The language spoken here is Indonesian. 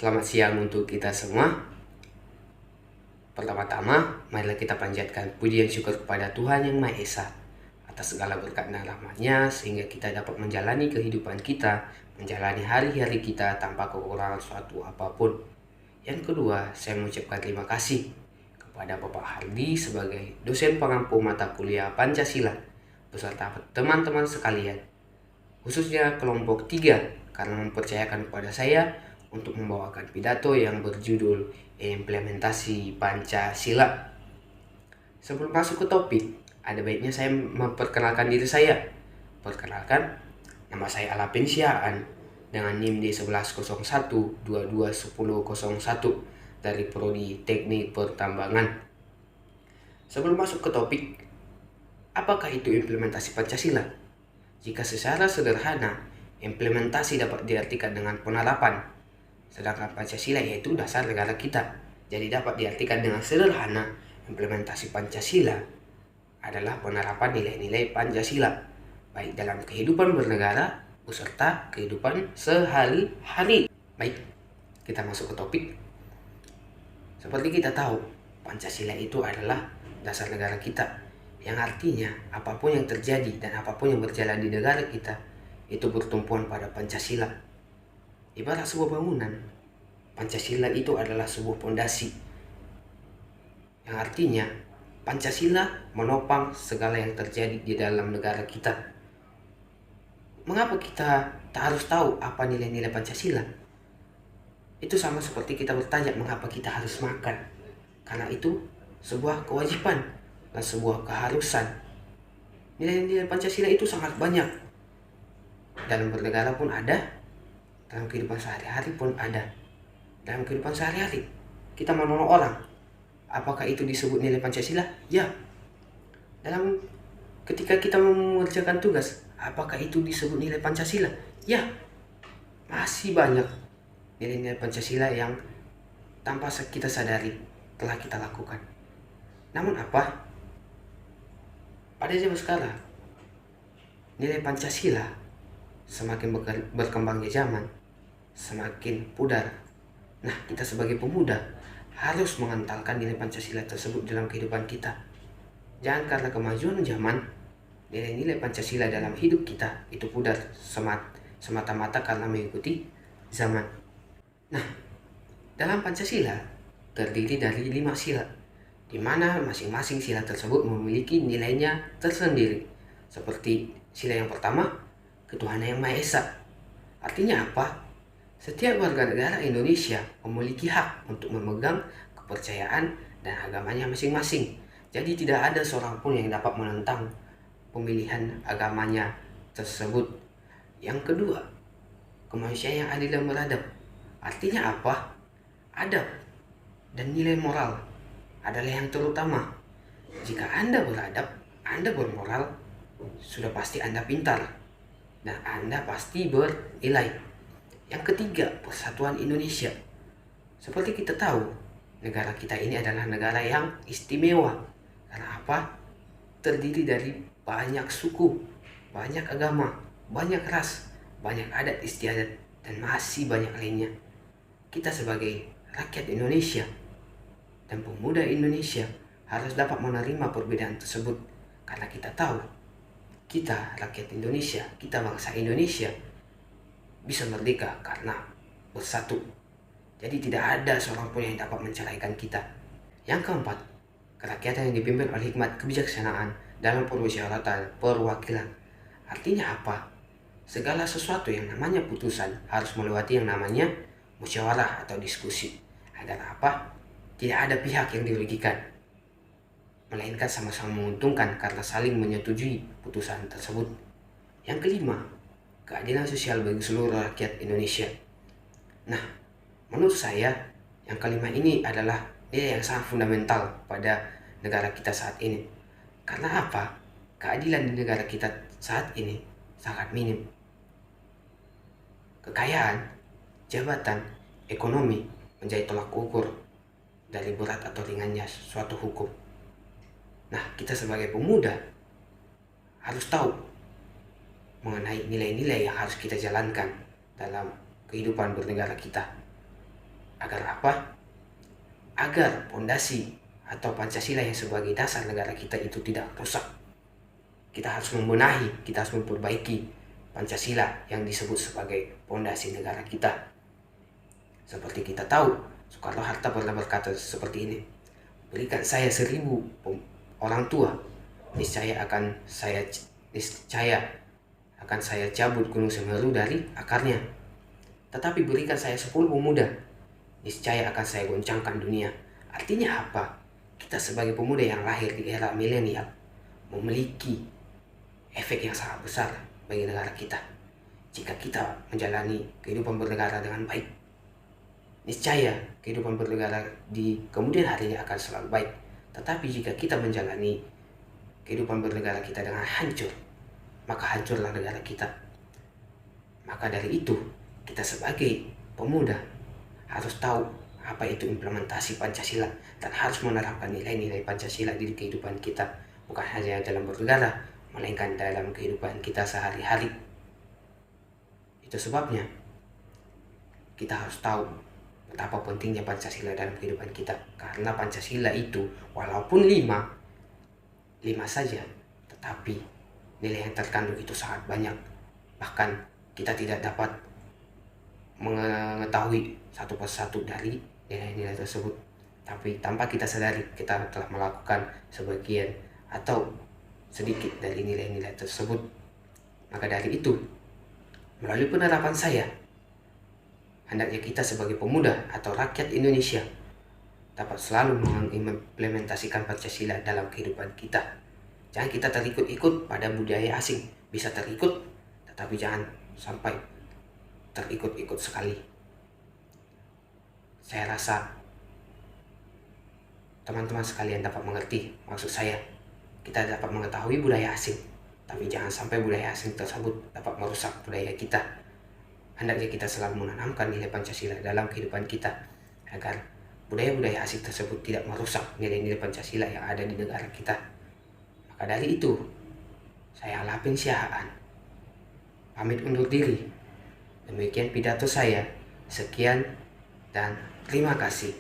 Selamat siang untuk kita semua. Pertama-tama, marilah kita panjatkan puji dan syukur kepada Tuhan Yang Maha Esa atas segala berkat dan rahmat-Nya sehingga kita dapat menjalani kehidupan kita, menjalani hari-hari kita tanpa kekurangan suatu apapun. Yang kedua, saya mengucapkan terima kasih kepada Bapak Hardi sebagai dosen pengampu mata kuliah Pancasila beserta teman-teman sekalian, khususnya kelompok 3 karena mempercayakan kepada saya untuk membawakan pidato yang berjudul Implementasi Pancasila. Sebelum masuk ke topik, ada baiknya saya memperkenalkan diri saya. Perkenalkan, nama saya Alapin Syaan dengan NIM D1101221001 dari Prodi Teknik Pertambangan. Sebelum masuk ke topik, apakah itu implementasi Pancasila? Jika secara sederhana, implementasi dapat diartikan dengan penerapan, sedangkan Pancasila yaitu dasar negara kita. Jadi dapat diartikan dengan sederhana, implementasi Pancasila adalah penerapan nilai-nilai Pancasila, baik dalam kehidupan bernegara beserta kehidupan sehari-hari. Baik, kita masuk ke topik. Seperti kita tahu, Pancasila itu adalah dasar negara kita, yang artinya apapun yang terjadi dan apapun yang berjalan di negara kita itu bertumpuan pada Pancasila. Ibarat sebuah bangunan, Pancasila itu adalah sebuah pondasi, yang artinya Pancasila menopang segala yang terjadi di dalam negara kita. Mengapa kita tak harus tahu apa nilai-nilai Pancasila? Itu sama seperti kita bertanya mengapa kita harus makan, karena itu sebuah kewajiban dan sebuah keharusan. Nilai-nilai Pancasila itu sangat banyak. Dalam bernegara pun ada, dalam kehidupan sehari-hari pun ada. Dalam kehidupan sehari-hari, kita menolong orang. Apakah itu disebut nilai Pancasila? Ya. Ketika kita mengerjakan tugas, apakah itu disebut nilai Pancasila? Ya. Masih banyak nilai-nilai Pancasila yang tanpa kita sadari telah kita lakukan. Namun apa? Pada zaman sekarang, nilai Pancasila semakin berkembangnya zaman, semakin pudar. Nah, kita sebagai pemuda harus mengentalkan nilai Pancasila tersebut dalam kehidupan kita. Jangan karena kemajuan zaman, nilai-nilai Pancasila dalam hidup kita itu pudar semata-mata karena mengikuti zaman. Nah, dalam Pancasila terdiri dari 5 sila, di mana masing-masing sila tersebut memiliki nilainya tersendiri. Seperti sila yang pertama, ketuhanan yang Maha Esa. Artinya apa? Setiap warga negara Indonesia memiliki hak untuk memegang kepercayaan dan agamanya masing-masing. Jadi tidak ada seorang pun yang dapat menentang pemilihan agamanya tersebut. Yang kedua, kemanusiaan yang adil dan beradab. Artinya apa? Adab dan nilai moral adalah yang terutama. Jika Anda beradab, Anda bermoral, sudah pasti Anda pintar dan Anda pasti bernilai. Yang ketiga, persatuan Indonesia. Seperti kita tahu, negara kita ini adalah negara yang istimewa. Karena apa? Terdiri dari banyak suku, banyak agama, banyak ras, banyak adat istiadat, dan masih banyak lainnya. Kita sebagai rakyat Indonesia dan pemuda Indonesia harus dapat menerima perbedaan tersebut. Karena kita tahu, kita rakyat Indonesia, kita bangsa Indonesia bisa merdeka karena bersatu. Jadi tidak ada seorang pun yang dapat menceraikan kita. Yang keempat, kerakyatan yang dipimpin oleh hikmat kebijaksanaan dalam permusyawaratan perwakilan. Artinya apa? Segala sesuatu yang namanya putusan harus melewati yang namanya musyawarah atau diskusi. Agar apa? Tidak ada pihak yang dirugikan, melainkan sama-sama menguntungkan karena saling menyetujui putusan tersebut. Yang kelima, keadilan sosial bagi seluruh rakyat Indonesia. Nah, menurut saya, yang kelima ini adalah nilai yang sangat fundamental pada negara kita saat ini. Karena apa? Keadilan di negara kita saat ini sangat minim. Kekayaan, jabatan, ekonomi menjadi tolak ukur dari berat atau ringannya suatu hukum. Nah, kita sebagai pemuda harus tahu mengenai nilai-nilai yang harus kita jalankan dalam kehidupan bernegara kita. Agar apa? Agar pondasi atau Pancasila yang sebagai dasar negara kita itu tidak rusak. Kita harus membenahi, kita harus memperbaiki Pancasila yang disebut sebagai pondasi negara kita. Seperti kita tahu, Soekarno-Hatta pernah berkata seperti ini, berikan saya 1000 orang tua, niscaya akan saya cabut Gunung Semeru dari akarnya. Tetapi berikan saya 10 pemuda, niscaya akan saya goncangkan dunia. Artinya apa? Kita sebagai pemuda yang lahir di era milenial memiliki efek yang sangat besar bagi negara kita. Jika kita menjalani kehidupan bernegara dengan baik, niscaya kehidupan bernegara di kemudian harinya akan selalu baik. Tetapi jika kita menjalani kehidupan bernegara kita dengan hancur, maka hancurlah negara kita. Maka dari itu, kita sebagai pemuda harus tahu apa itu implementasi Pancasila dan harus menerapkan nilai-nilai Pancasila di kehidupan kita, bukan hanya dalam bernegara, melainkan dalam kehidupan kita sehari-hari. Itu sebabnya kita harus tahu betapa pentingnya Pancasila dalam kehidupan kita, karena Pancasila itu walaupun lima saja, tetapi nilai yang terkandung itu sangat banyak. Bahkan kita tidak dapat mengetahui satu persatu dari nilai-nilai tersebut, tapi tanpa kita sadari kita telah melakukan sebagian atau sedikit dari nilai-nilai tersebut. Maka dari itu, melalui penerapan saya, hendaknya kita sebagai pemuda atau rakyat Indonesia dapat selalu mengimplementasikan Pancasila dalam kehidupan kita. Jangan kita terikut-ikut pada budaya asing. Bisa terikut, tetapi jangan sampai terikut-ikut sekali. Saya rasa teman-teman sekalian dapat mengerti maksud saya. Kita dapat mengetahui budaya asing, tapi jangan sampai budaya asing tersebut dapat merusak budaya kita. Hendaknya kita selalu menanamkan nilai Pancasila dalam kehidupan kita, agar budaya-budaya asing tersebut tidak merusak nilai-nilai Pancasila yang ada di negara kita. Maka dari itu, saya Lapin Siahaan pamit undur diri. Demikian pidato saya. Sekian dan terima kasih.